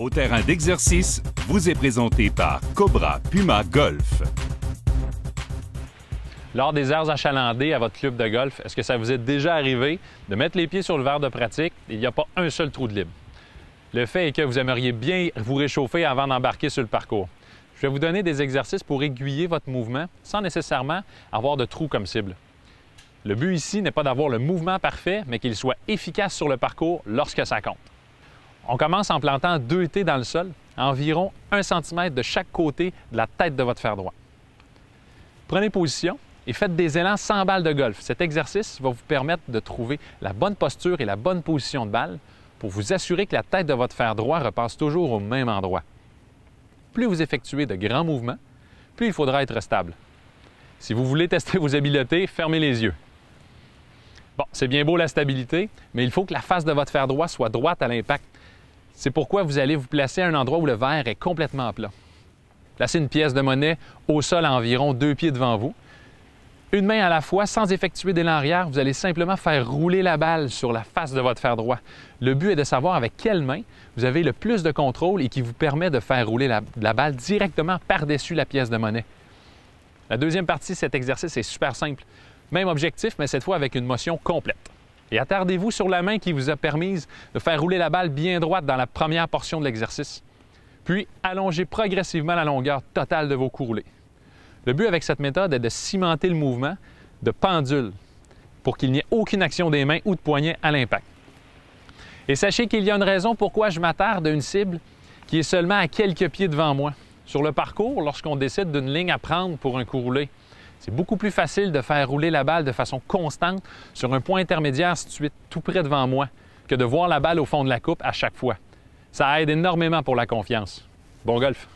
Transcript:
Au terrain d'exercice vous est présenté par Cobra Puma Golf. Lors des heures achalandées à votre club de golf, est-ce que ça vous est déjà arrivé de mettre les pieds sur le verre de pratique et il n'y a pas un seul trou de libre? Le fait est que vous aimeriez bien vous réchauffer avant d'embarquer sur le parcours. Je vais vous donner des exercices pour aiguiller votre mouvement sans nécessairement avoir de trou comme cible. Le but ici n'est pas d'avoir le mouvement parfait, mais qu'il soit efficace sur le parcours lorsque ça compte. On commence en plantant 2 T dans le sol, à environ 1 cm de chaque côté de la tête de votre fer droit. Prenez position et faites des élans sans balle de golf. Cet exercice va vous permettre de trouver la bonne posture et la bonne position de balle pour vous assurer que la tête de votre fer droit repasse toujours au même endroit. Plus vous effectuez de grands mouvements, plus il faudra être stable. Si vous voulez tester vos habiletés, fermez les yeux. Bon, c'est bien beau la stabilité, mais il faut que la face de votre fer droit soit droite à l'impact. C'est pourquoi vous allez vous placer à un endroit où le verre est complètement plat. Placez une pièce de monnaie au sol à environ 2 pieds devant vous. Une main à la fois, sans effectuer d'élan arrière, vous allez simplement faire rouler la balle sur la face de votre fer droit. Le but est de savoir avec quelle main vous avez le plus de contrôle et qui vous permet de faire rouler la balle directement par-dessus la pièce de monnaie. La deuxième partie de cet exercice est super simple. Même objectif, mais cette fois avec une motion complète. Et attardez-vous sur la main qui vous a permis de faire rouler la balle bien droite dans la première portion de l'exercice. Puis, allongez progressivement la longueur totale de vos coups roulés. Le but avec cette méthode est de cimenter le mouvement de pendule pour qu'il n'y ait aucune action des mains ou de poignets à l'impact. Et sachez qu'il y a une raison pourquoi je m'attarde à une cible qui est seulement à quelques pieds devant moi. Sur le parcours, lorsqu'on décide d'une ligne à prendre pour un coup roulé, c'est beaucoup plus facile de faire rouler la balle de façon constante sur un point intermédiaire situé tout près devant moi que de voir la balle au fond de la coupe à chaque fois. Ça aide énormément pour la confiance. Bon golf!